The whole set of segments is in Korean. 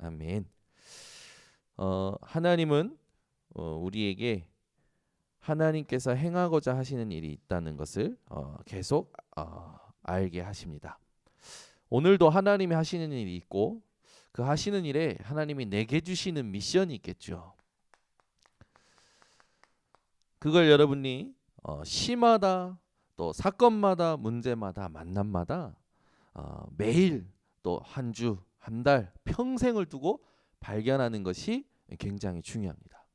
아멘. 하나님은 우리에게 하나님께서 행하고자 하시는 일이 있다는 것을 계속 알게 하십니다. 오늘도 하나님이 하시는 일이 있고 그 하시는 일에 하나님이 내게 주시는 미션이 있겠죠. 그걸 여러분이 시마다 또 사건마다 문제마다 만남마다 매일 또 한 주, 한 달, 평생을 두고 발견하는 것이 굉장히 중요합니다.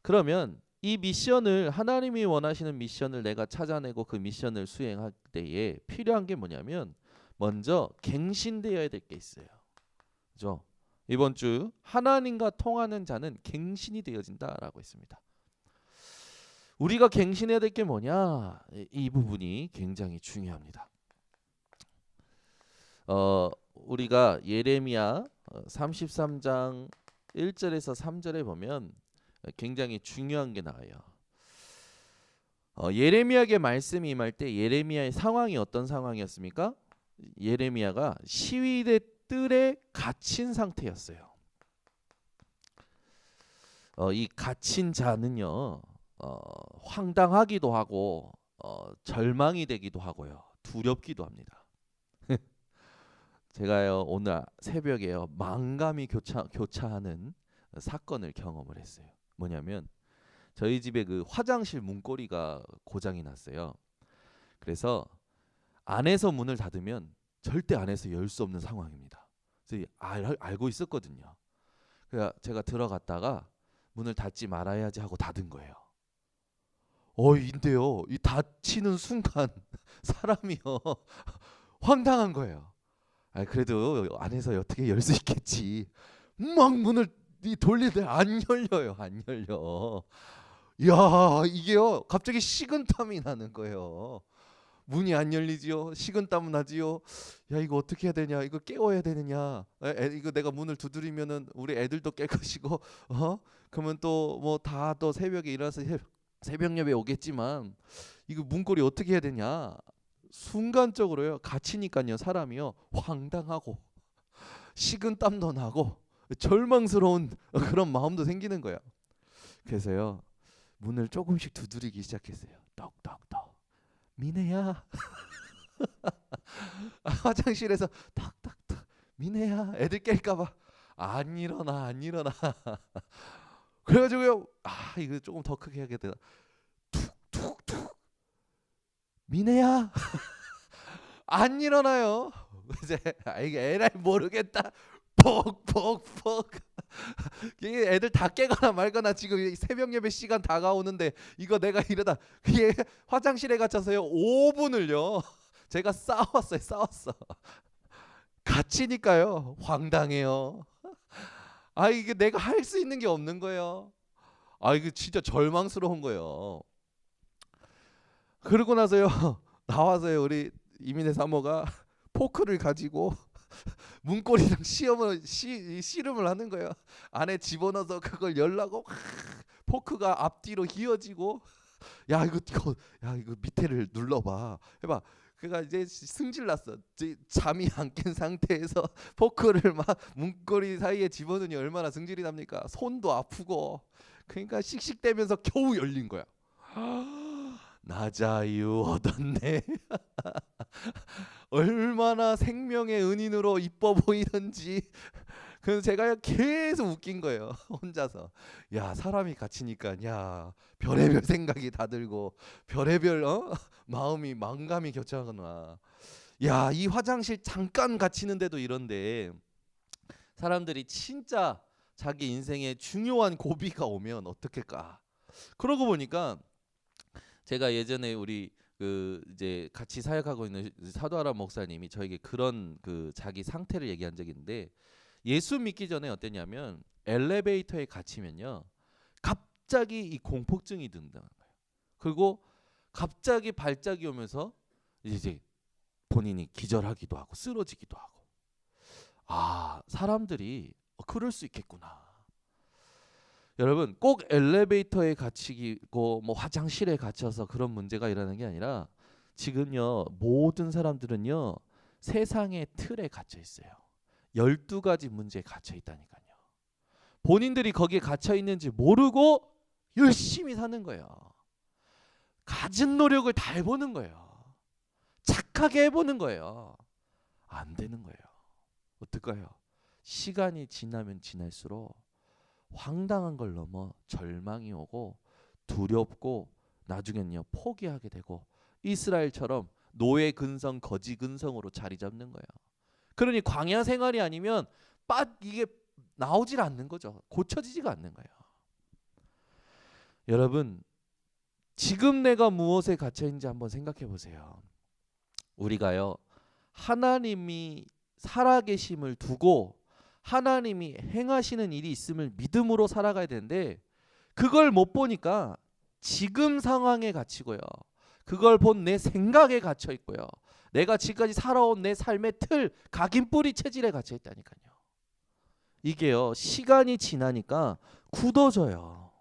그러면 이 미션을 하나님이 원하시는 미션을 내가 찾아내고 그 미션을 수행할 때에 필요한 게 뭐냐면 먼저 갱신되어야 될 게 있어요. 그죠? 이번 주 하나님과 통하는 자는 갱신이 되어진다라고 했습니다. 우리가 갱신해야 될 게 뭐냐? 이 부분이 굉장히 중요합니다. 우리가 예레미야 33장 1절에서 3절에 보면 굉장히 중요한 게 나와요. 예레미야에게 말씀이 임할 때 예레미야의 상황이 어떤 상황이었습니까? 예레미야가 시위대 뜰에 갇힌 상태였어요. 이 갇힌 자는요 황당하기도 하고 절망이 되기도 하고요 두렵기도 합니다. 제가요 오늘 새벽에요 망감이 교차하는 사건을 경험을 했어요. 뭐냐면 저희 집에 그 화장실 문고리가 고장이 났어요. 그래서 안에서 문을 닫으면 절대 안에서 열 수 없는 상황입니다. 그래서 알고 있었거든요. 그래서 제가 들어갔다가 문을 닫지 말아야지 하고 닫은 거예요. 인데요 이 닫히는 순간 사람이요 황당한 거예요. 그래도 안에서 어떻게 열 수 있겠지. 막 문을 돌리는데 안 열려요. 안 열려. 야 이게요 갑자기 식은땀이 나는 거예요. 문이 안 열리지요. 식은땀 나지요. 야 이거 어떻게 해야 되냐. 이거 깨워야 되느냐. 이거 내가 문을 두드리면은 우리 애들도 깰 것이고 그러면 또 뭐 다 또 새벽에 일어나서 새벽 예배 오겠지만 이거 문고리 어떻게 해야 되냐. 순간적으로요 갇히니까요 사람이요 황당하고 식은땀도 나고 절망스러운 그런 마음도 생기는 거야. 그래서요 문을 조금씩 두드리기 시작했어요. 떡떡떡 미네야. 화장실에서 탁탁탁 미네야. 애들 깰까봐 안 일어나 안 일어나. 그래가지고요 이거 조금 더 크게 해야겠다. 툭툭툭 미네야. 안 일어나요. 이제 이게 에라이 모르겠다. 퍽퍽퍽. 이게 애들 다 깨거나 말거나 지금 새벽 예배 시간 다가오는데 이거 내가 이러다 이게 화장실에 갇혀서요 5분을요 제가 싸웠어. 갇히니까요 황당해요. 이게 내가 할 수 있는 게 없는 거예요. 이거 진짜 절망스러운 거예요. 그러고 나서요 나와서요 우리 이민의 사모가 포크를 가지고 문고리랑 씨름을 하는 거예요. 안에 집어넣어서 그걸 열라고 포크가 앞뒤로 휘어지고 야 이거 밑에를 눌러봐 해봐. 그가 이제 승질났어. 잠이 안 깬 상태에서 포크를 막 문고리 사이에 집어넣으니 얼마나 승질이 납니까? 손도 아프고 그러니까 씩씩대면서 겨우 열린 거야. 나 자유 얻었네. 얼마나 생명의 은인으로 이뻐 보이는지. 그래서 제가 계속 웃긴 거예요. 혼자서. 야 사람이 갇히니까 야 별의별 생각이 다 들고 별의별 마음이 망감이 교차하거나. 야 이 화장실 잠깐 갇히는데도 이런데 사람들이 진짜 자기 인생에 중요한 고비가 오면 어떡할까. 그러고 보니까 제가 예전에 우리 이제 같이 사역하고 있는 사도아람 목사님이 저에게 그런 자기 상태를 얘기한 적이 있는데 예수 믿기 전에 어땠냐면 엘리베이터에 갇히면요 갑자기 이 공포증이 든다는 거예요. 그리고 갑자기 발작이 오면서 이제 본인이 기절하기도 하고 쓰러지기도 하고. 사람들이 그럴 수 있겠구나. 여러분 꼭 엘리베이터에 갇히고 뭐 화장실에 갇혀서 그런 문제가 일어나는 게 아니라 지금요 모든 사람들은요 세상의 틀에 갇혀 있어요. 12가지 문제에 갇혀 있다니까요. 본인들이 거기에 갇혀 있는지 모르고 열심히 사는 거예요. 가진 노력을 다 해보는 거예요. 착하게 해보는 거예요. 안 되는 거예요. 어떨까요? 시간이 지나면 지날수록 황당한 걸 넘어 절망이 오고 두렵고 나중엔요 포기하게 되고 이스라엘처럼 노예 근성 거지 근성으로 자리 잡는 거예요. 그러니 광야 생활이 아니면 이게 나오질 않는 거죠. 고쳐지지가 않는 거예요. 여러분, 지금 내가 무엇에 갇혀 있는지 한번 생각해 보세요. 우리가요 하나님이 살아계심을 두고 하나님이 행하시는 일이 있음을 믿음으로 살아가야 되는데 그걸 못 보니까 지금 상황에 갇히고요. 그걸 본 내 생각에 갇혀 있고요. 내가 지금까지 살아온 내 삶의 틀, 각인뿌리 체질에 갇혀 있다니까요. 이게요 시간이 지나니까 굳어져요.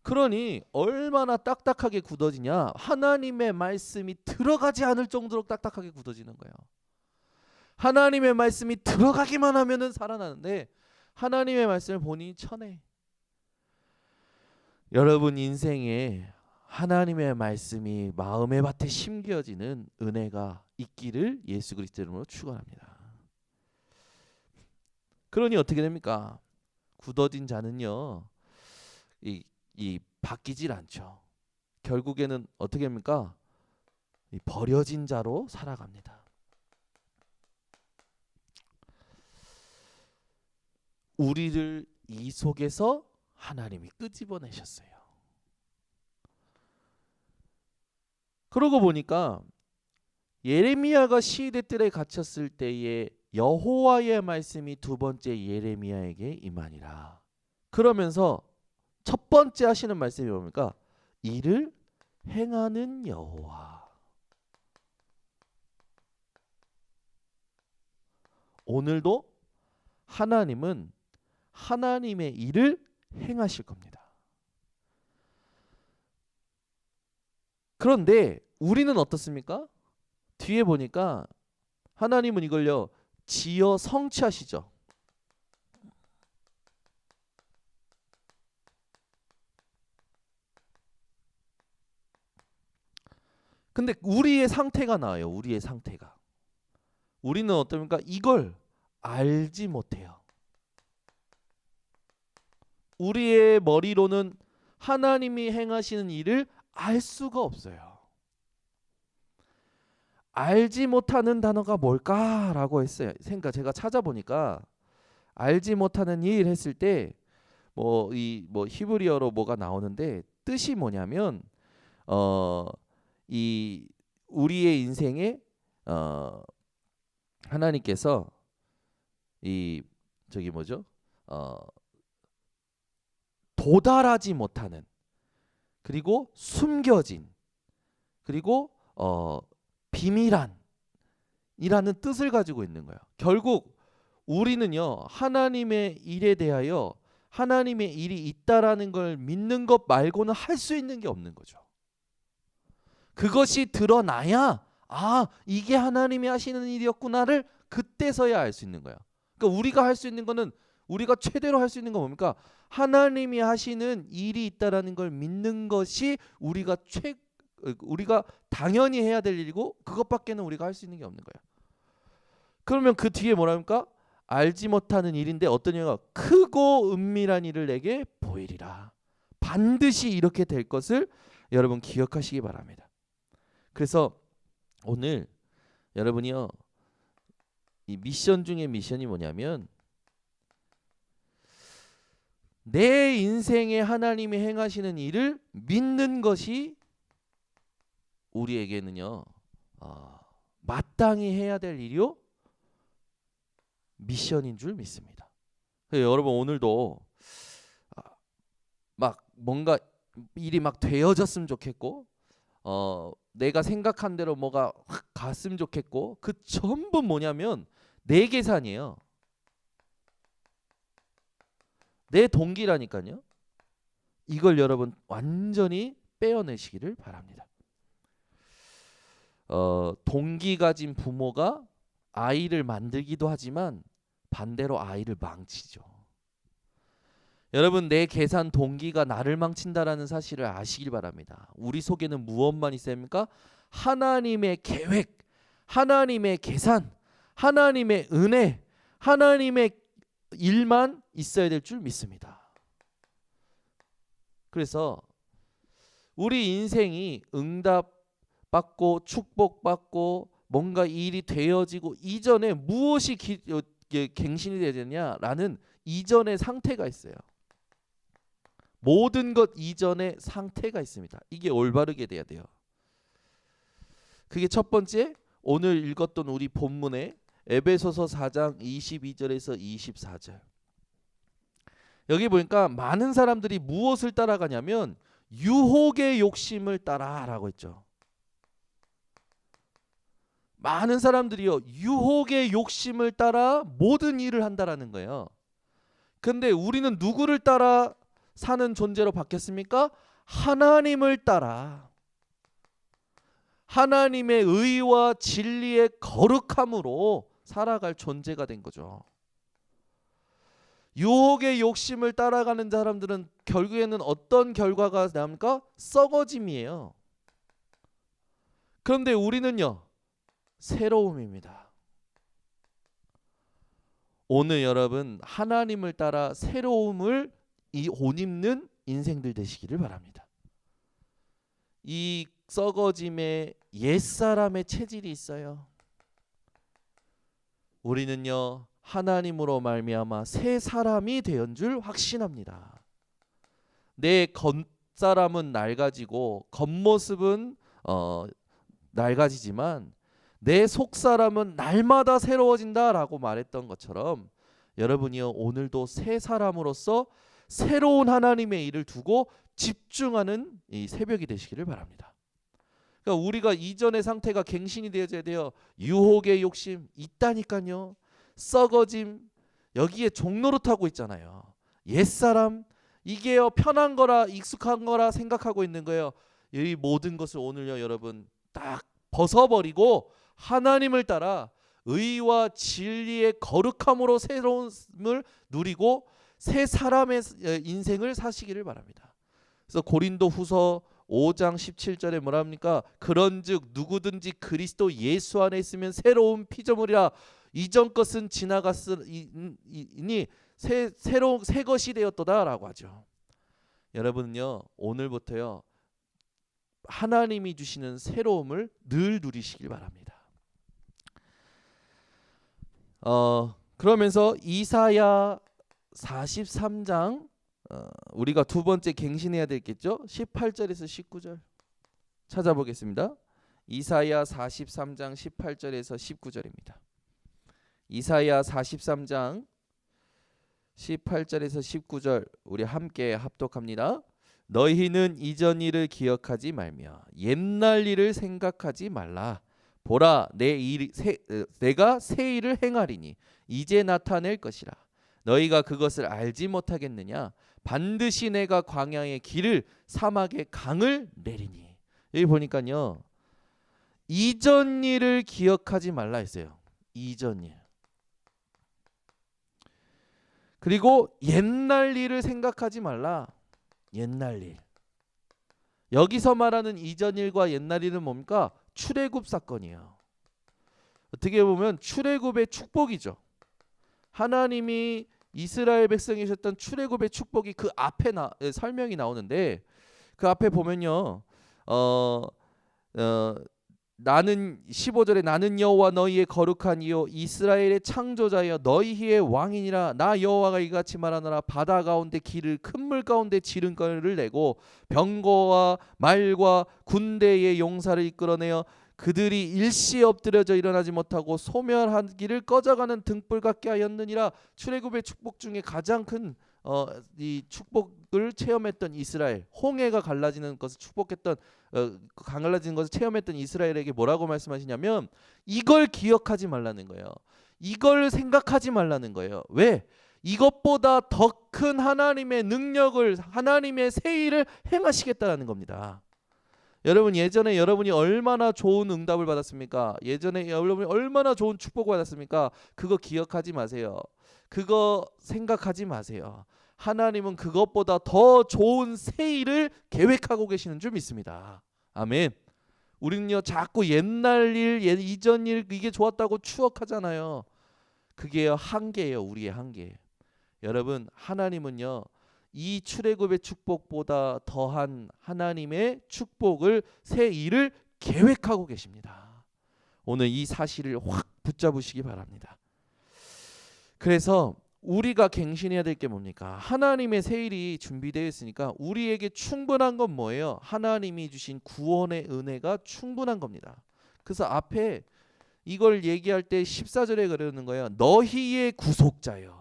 그러니 얼마나 딱딱하게 굳어지냐? 하나님의 말씀이 들어가지 않을 정도로 딱딱하게 굳어지는 거예요. 하나님의 말씀이 들어가기만 하면은 살아나는데 하나님의 말씀을 보니 천해. 여러분 인생에 하나님의 말씀이 마음의 밭에 심겨지는 은혜가 있기를 예수 그리스도 이름으로 축원합니다. 그러니 어떻게 됩니까? 굳어진 자는요 이 바뀌질 않죠. 결국에는 어떻게 합니까? 이 버려진 자로 살아갑니다. 우리를 이 속에서 하나님이 끄집어내셨어요. 그러고 보니까 예레미야가 시대 뜰에 갇혔을 때에 여호와의 말씀이 두 번째 예레미야에게 임하니라. 그러면서 첫 번째 하시는 말씀이 뭡니까? 이를 행하는 여호와. 오늘도 하나님은 하나님의 일을 행하실 겁니다. 그런데 우리는 어떻습니까? 뒤에 보니까 하나님은 이걸요 지어 성취하시죠. 근데 우리의 상태가 나와요. 우리의 상태가. 우리는 어떻습니까? 이걸 알지 못해요. 우리의 머리로는 하나님이 행하시는 일을 알 수가 없어요. 알지 못하는 단어가 뭘까라고 했어요. 제가 찾아보니까 알지 못하는 일 했을 때 뭐 히브리어로 뭐가 나오는데 뜻이 뭐냐면 이 우리의 인생에 하나님께서 이 도달하지 못하는 그리고 숨겨진 그리고 비밀한 이라는 뜻을 가지고 있는 거예요. 결국 우리는요 하나님의 일에 대하여 하나님의 일이 있다라는 걸 믿는 것 말고는 할 수 있는 게 없는 거죠. 그것이 드러나야 이게 하나님이 하시는 일이었구나를 그때서야 알 수 있는 거야. 그러니까 우리가 할 수 있는 거는 우리가 최대로 할 수 있는 건 뭡니까? 하나님이 하시는 일이 있다라는 걸 믿는 것이 우리가 당연히 해야 될 일이고 그것밖에는 우리가 할 수 있는 게 없는 거야. 그러면 그 뒤에 뭐랍니까? 알지 못하는 일인데 어떤 일가 크고 은밀한 일을 내게 보이리라. 반드시 이렇게 될 것을 여러분 기억하시기 바랍니다. 그래서 오늘 여러분이요 이 미션 중에 미션이 뭐냐면 내 인생에 하나님이 행하시는 일을 믿는 것이 우리에게는요 마땅히 해야 될 일이요 미션인 줄 믿습니다. 여러분 오늘도 막 뭔가 일이 막 되어졌으면 좋겠고 내가 생각한 대로 뭐가 확 갔으면 좋겠고 그 전부 뭐냐면 내 계산이에요. 내 동기라니까요. 이걸 여러분 완전히 빼어내시기를 바랍니다. 동기 가진 부모가 아이를 만들기도 하지만 반대로 아이를 망치죠. 여러분, 내 계산 동기가 나를 망친다라는 사실을 아시길 바랍니다. 우리 속에는 무엇만 있습니까? 하나님의 계획, 하나님의 계산, 하나님의 은혜, 하나님의 일만 있어야 될 줄 믿습니다. 그래서 우리 인생이 응답받고 축복받고 뭔가 일이 되어지고 이전에 무엇이 갱신이 되느냐라는 이전의 상태가 있어요. 모든 것 이전의 상태가 있습니다. 이게 올바르게 돼야 돼요. 그게 첫 번째, 오늘 읽었던 우리 본문의 에베소서 4장 22절에서 24절. 여기 보니까 많은 사람들이 무엇을 따라가냐면 유혹의 욕심을 따라라고 했죠. 많은 사람들이요, 유혹의 욕심을 따라 모든 일을 한다라는 거예요. 근데 우리는 누구를 따라 사는 존재로 바뀌었습니까? 하나님을 따라, 하나님의 의와 진리의 거룩함으로 살아갈 존재가 된 거죠. 유혹의 욕심을 따라가는 사람들은 결국에는 어떤 결과가 납니까? 썩어짐이에요. 그런데 우리는요, 새로움입니다. 오늘 여러분, 하나님을 따라 새로움을 옷 입는 인생들 되시기를 바랍니다. 이 썩어짐에 옛사람의 체질이 있어요. 우리는요, 하나님으로 말미암아 새 사람이 되었는 줄 확신합니다. 내 겉사람은 낡아지고 겉모습은 낡아지지만 내 속사람은 날마다 새로워진다라고 말했던 것처럼 여러분이요, 오늘도 새 사람으로서 새로운 하나님의 일을 두고 집중하는 이 새벽이 되시기를 바랍니다. 그러니까 우리가 이전의 상태가 갱신이 되어져야 돼요. 유혹의 욕심 있다니까요. 썩어짐, 여기에 종노릇하고 있잖아요. 옛사람, 이게요, 편한 거라 익숙한 거라 생각하고 있는 거예요. 이 모든 것을 오늘요, 여러분 딱 벗어버리고 하나님을 따라 의와 진리의 거룩함으로 새로움을 누리고 새 사람의 인생을 사시기를 바랍니다. 그래서 고린도후서 5장 17절에 뭐라 합니까? 그런즉 누구든지 그리스도 예수 안에 있으면 새로운 피조물이라, 이전 것은 지나갔으니 새로운 새 것이 되었도다라고 하죠. 여러분은요, 오늘부터요, 하나님이 주시는 새로움을 늘 누리시길 바랍니다. 그러면서 이사야 43장 우리가 두 번째 갱신해야 되겠죠? 18절에서 19절 찾아보겠습니다. 이사야 43장 18절에서 19절입니다. 이사야 43장 18절에서 19절 우리 함께 합독합니다. 너희는 이전 일을 기억하지 말며 옛날 일을 생각하지 말라. 보라, 내가 새 일을 행하리니 이제 나타낼 것이라. 너희가 그것을 알지 못하겠느냐? 반드시 내가 광야의 길을 사막의 강을 내리니. 여기 보니까요, 이전 일을 기억하지 말라 했어요. 이전 일. 그리고 옛날 일을 생각하지 말라. 옛날 일. 여기서 말하는 이전 일과 옛날 일은 뭡니까? 출애굽 사건이에요. 어떻게 보면 출애굽의 축복이죠. 하나님이 이스라엘 백성이 주셨던 출애굽의 축복이 그 앞에 설명이 나오는데, 그 앞에 보면요, 나는 15절에 나는 여호와 너희의 거룩한 이요 이스라엘의 창조자여 너희의 왕이니라. 나 여호와가 이같이 말하노라. 바다 가운데 길을 큰 물 가운데 지름길을 내고 병거와 말과 군대의 용사를 이끌어내어 그들이 일시에 엎드려져 일어나지 못하고 소멸하기를 꺼져가는 등불 같게 하였느니라. 출애굽의 축복 중에 가장 큰 이 축복을 체험했던 이스라엘, 홍해가 갈라지는 것을 축복했던 갈라지는 것을 체험했던 이스라엘에게 뭐라고 말씀하시냐면 이걸 기억하지 말라는 거예요. 이걸 생각하지 말라는 거예요. 왜? 이것보다 더 큰 하나님의 능력을, 하나님의 새 일을 행하시겠다라는 겁니다. 여러분 예전에 여러분이 얼마나 좋은 응답을 받았습니까? 예전에 여러분이 얼마나 좋은 축복을 받았습니까? 그거 기억하지 마세요. 그거 생각하지 마세요. 하나님은 그것보다 더 좋은 새 일을 계획하고 계시는 줄 믿습니다. 아멘. 우리는요 자꾸 옛날 일, 이전 일 이게 좋았다고 추억하잖아요. 그게 한계예요. 우리의 한계. 여러분 하나님은요 이 출애굽의 축복보다 더한 하나님의 축복을 새 일을 계획하고 계십니다. 오늘 이 사실을 확 붙잡으시기 바랍니다. 그래서 우리가 갱신해야 될 게 뭡니까? 하나님의 새 일이 준비되어 있으니까 우리에게 충분한 건 뭐예요? 하나님이 주신 구원의 은혜가 충분한 겁니다. 그래서 앞에 이걸 얘기할 때 14절에 그러는 거예요. 너희의 구속자여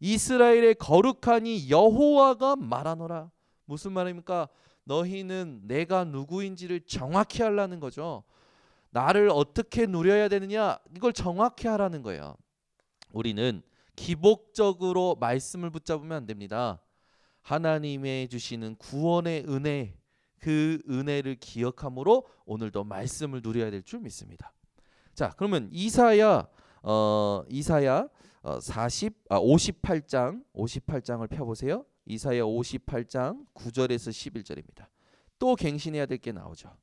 이스라엘의 거룩하니 여호와가 말하노라. 무슨 말입니까? 너희는 내가 누구인지를 정확히 하라는 거죠. 나를 어떻게 누려야 되느냐 이걸 정확히 하라는 거예요. 우리는 기복적으로 말씀을 붙잡으면 안 됩니다. 하나님의 주시는 구원의 은혜, 그 은혜를 기억함으로 오늘도 말씀을 누려야 될 줄 믿습니다. 자, 그러면 이사야 58장을 펴보세요. 이사야 58장 9절에서 11절입니다. 또 갱신해야 될 게 나오죠.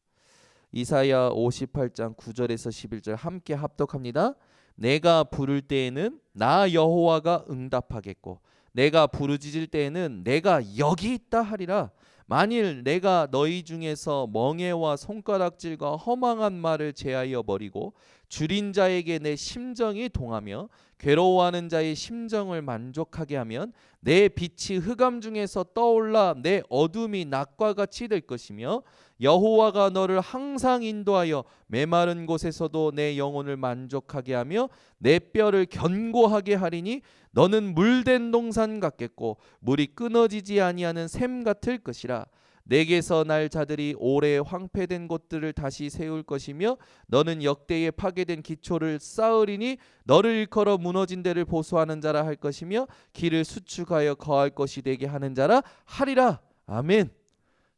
이사야 58장 9절에서 11절 함께 합독합니다. 내가 부를 때에는 나 여호와가 응답하겠고 내가 부르짖을 때에는 내가 여기 있다 하리라. 만일 내가 너희 중에서 멍에와 손가락질과 허망한 말을 제하여 버리고 줄인 자에게 내 심정이 동하며 괴로워하는 자의 심정을 만족하게 하면 내 빛이 흑암 중에서 떠올라 내 어둠이 낮과 같이 될 것이며 여호와가 너를 항상 인도하여 메마른 곳에서도 내 영혼을 만족하게 하며 내 뼈를 견고하게 하리니 너는 물된 동산 같겠고 물이 끊어지지 아니하는 샘 같을 것이라. 내게서 날 자들이 오래 황폐된 곳들을 다시 세울 것이며 너는 역대에 파괴된 기초를 쌓으리니 너를 일컬어 무너진 데를 보수하는 자라 할 것이며 길을 수축하여 거할 것이 되게 하는 자라 하리라. 아멘.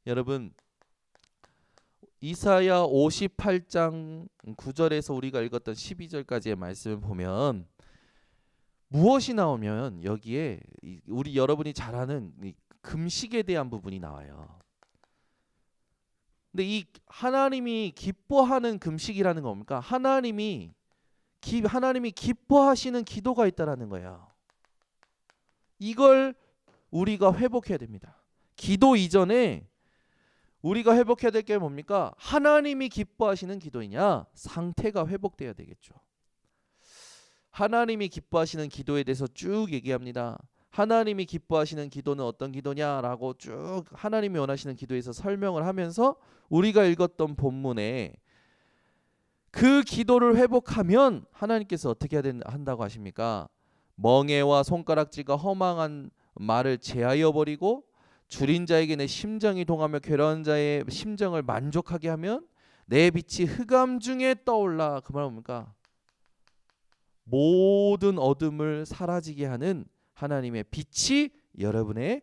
여러분 이사야 58장 9절에서 우리가 읽었던 12절까지의 말씀을 보면 무엇이 나오면 여기에 우리 여러분이 잘 아는 금식에 대한 부분이 나와요. 근데 이 하나님이 기뻐하는 금식이라는 건 뭡니까? 하나님이 기뻐하시는 기도가 있다라는 거예요. 이걸 우리가 회복해야 됩니다. 기도 이전에 우리가 회복해야 될 게 뭡니까? 하나님이 기뻐하시는 기도이냐? 상태가 회복돼야 되겠죠. 하나님이 기뻐하시는 기도에 대해서 쭉 얘기합니다. 하나님이 기뻐하시는 기도는 어떤 기도냐라고 쭉 하나님이 원하시는 기도에서 설명을 하면서 우리가 읽었던 본문에 그 기도를 회복하면 하나님께서 어떻게 한다고 하십니까? 멍에와 손가락질과 허망한 말을 제하여 버리고 줄인 자에게 내 심정이 동하며 괴로운 자의 심정을 만족하게 하면 내 빛이 흑암 중에 떠올라. 그 말 뭡니까? 모든 어둠을 사라지게 하는 하나님의 빛이 여러분의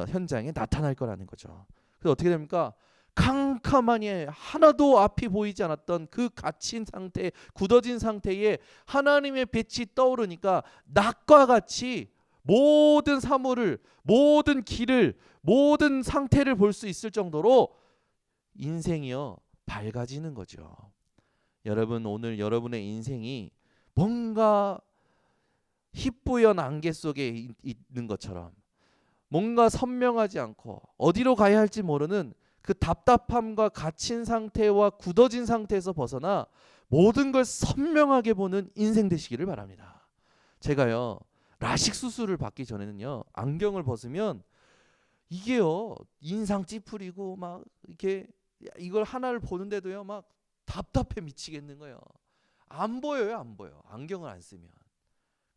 현장에 나타날 거라는 거죠. 그래서 어떻게 됩니까? 캄캄하니 하나도 앞이 보이지 않았던 그 갇힌 상태, 굳어진 상태에 하나님의 빛이 떠오르니까 낮과 같이 모든 사물을, 모든 길을, 모든 상태를 볼 수 있을 정도로 인생이요 밝아지는 거죠. 여러분 오늘 여러분의 인생이 뭔가 희뿌연 안개 속에 있는 것처럼 뭔가 선명하지 않고 어디로 가야 할지 모르는 그 답답함과 갇힌 상태와 굳어진 상태에서 벗어나 모든 걸 선명하게 보는 인생 되시기를 바랍니다. 제가요 라식 수술을 받기 전에는요 안경을 벗으면 이게요 인상 찌푸리고 막 이렇게 이걸 하나를 보는데도요 막 답답해 미치겠는 거예요. 안 보여요, 안 보여. 안경을 안 쓰면.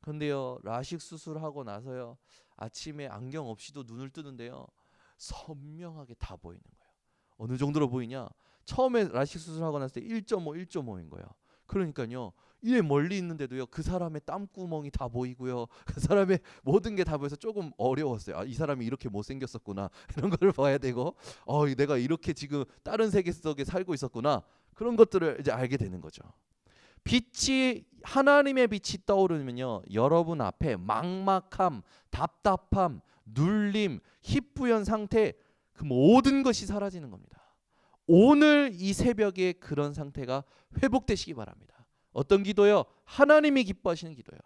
근데요 라식 수술하고 나서요 아침에 안경 없이도 눈을 뜨는데요 선명하게 다 보이는 거예요. 어느 정도로 보이냐? 처음에 라식 수술하고 났을 때 1.5, 1.5인 거예요. 그러니까요. 이래 멀리 있는데도요. 그 사람의 땀구멍이 다 보이고요. 그 사람의 모든 게 다 보여서 조금 어려웠어요. 아, 이 사람이 이렇게 못생겼었구나. 이런 걸 봐야 되고 내가 이렇게 지금 다른 세계 속에 살고 있었구나. 그런 것들을 이제 알게 되는 거죠. 빛이 하나님의 빛이 떠오르면요. 여러분 앞에 막막함, 답답함, 눌림, 희뿌연 상태 그 모든 것이 사라지는 겁니다. 오늘 이 새벽에 그런 상태가 회복되시기 바랍니다. 어떤 기도요? 하나님이 기뻐하시는 기도요.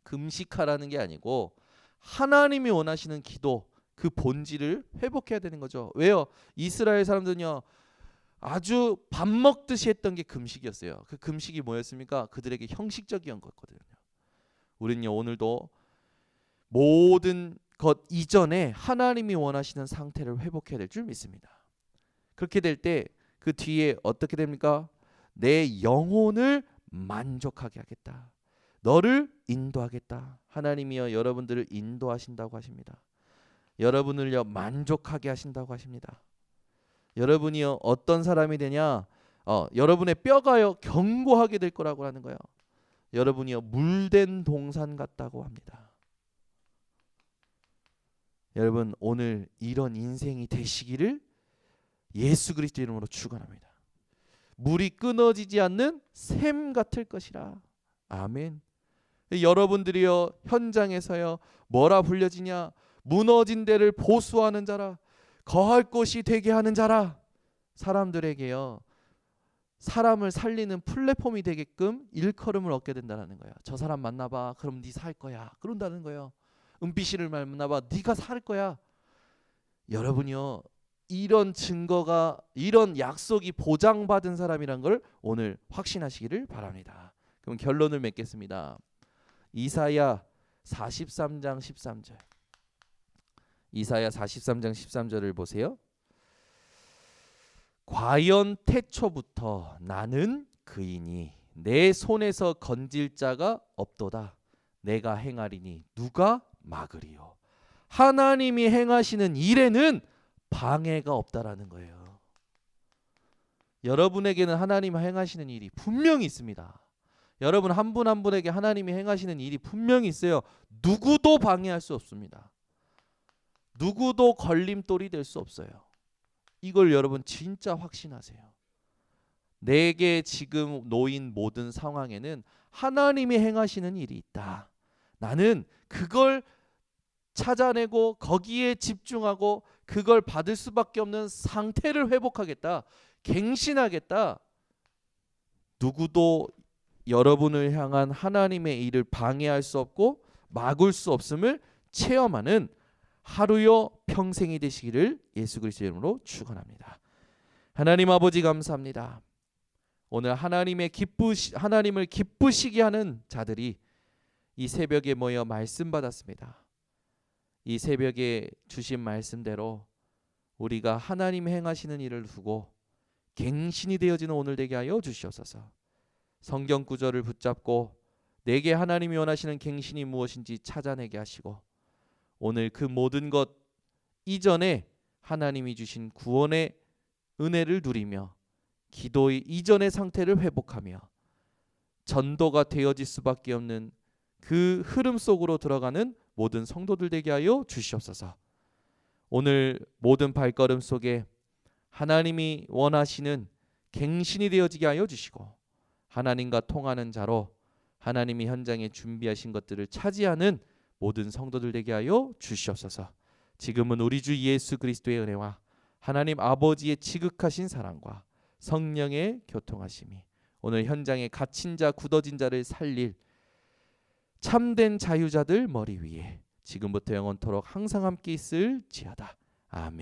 금식하라는 게 아니고 하나님이 원하시는 기도 그 본질을 회복해야 되는 거죠. 왜요? 이스라엘 사람들은요. 아주 밥 먹듯이 했던 게 금식이었어요. 그 금식이 뭐였습니까? 그들에게 형식적이었던 거거든요. 우리는요 오늘도 모든 것 이전에 하나님이 원하시는 상태를 회복해야 될 줄 믿습니다. 그렇게 될 때 그 뒤에 어떻게 됩니까? 내 영혼을 만족하게 하겠다. 너를 인도하겠다. 하나님이여 여러분들을 인도하신다고 하십니다. 여러분을요 만족하게 하신다고 하십니다. 여러분이요 어떤 사람이 되냐? 여러분의 뼈가요 견고하게 될 거라고 하는 거예요. 여러분이요 물된 동산 같다고 합니다. 여러분 오늘 이런 인생이 되시기를 예수 그리스도 이름으로 축원합니다. 물이 끊어지지 않는 샘 같을 것이라. 아멘. 여러분들이요 현장에서요 뭐라 불려지냐? 무너진 데를 보수하는 자라, 거할 곳이 되게 하는 자라. 사람들에게요 사람을 살리는 플랫폼이 되게끔 일컬음을 얻게 된다는 거예요. 저 사람 만나봐. 그럼 네 살 거야. 그런다는 거예요. 은비씨를 만나봐. 네가 살 거야. 여러분이요 이런 증거가 이런 약속이 보장받은 사람이란 걸 오늘 확신하시기를 바랍니다. 그럼 결론을 맺겠습니다. 이사야 43장 13절. 이사야 43장 13절을 보세요. 과연 태초부터 나는 그이니 내 손에서 건질 자가 없도다. 내가 행하리니 누가 막으리요. 하나님이 행하시는 일에는 방해가 없다라는 거예요. 여러분에게는 하나님이 행하시는 일이 분명히 있습니다. 여러분 한 분 한 분에게 하나님이 행하시는 일이 분명히 있어요. 누구도 방해할 수 없습니다. 누구도 걸림돌이 될 수 없어요. 이걸 여러분 진짜 확신하세요. 내게 지금 놓인 모든 상황에는 하나님이 행하시는 일이 있다. 나는 그걸 찾아내고 거기에 집중하고 그걸 받을 수밖에 없는 상태를 회복하겠다. 갱신하겠다. 누구도 여러분을 향한 하나님의 일을 방해할 수 없고 막을 수 없음을 체험하는 하루요 평생이 되시기를 예수 그리스도의 이름으로 축원합니다. 하나님 아버지 감사합니다. 오늘 하나님을 기쁘시게 하는 자들이 이 새벽에 모여 말씀 받았습니다. 이 새벽에 주신 말씀대로 우리가 하나님 행하시는 일을 두고 갱신이 되어지는 오늘 되게 하여 주시옵소서. 성경 구절을 붙잡고 내게 하나님이 원하시는 갱신이 무엇인지 찾아내게 하시고 오늘 그 모든 것 이전에 하나님이 주신 구원의 은혜를 누리며 기도의 이전의 상태를 회복하며 전도가 되어질 수밖에 없는 그 흐름 속으로 들어가는 모든 성도들 되게 하여 주시옵소서. 오늘 모든 발걸음 속에 하나님이 원하시는 갱신이 되어지게 하여 주시고 하나님과 통하는 자로 하나님이 현장에 준비하신 것들을 차지하는 모든 성도들 되게 하여 주시옵소서. 지금은 우리 주 예수 그리스도의 은혜와 하나님 아버지의 지극하신 사랑과 성령의 교통하심이 오늘 현장에 갇힌 자 굳어진 자를 살릴 참된 자유자들 머리 위에 지금부터 영원토록 항상 함께 있을지어다. 아멘.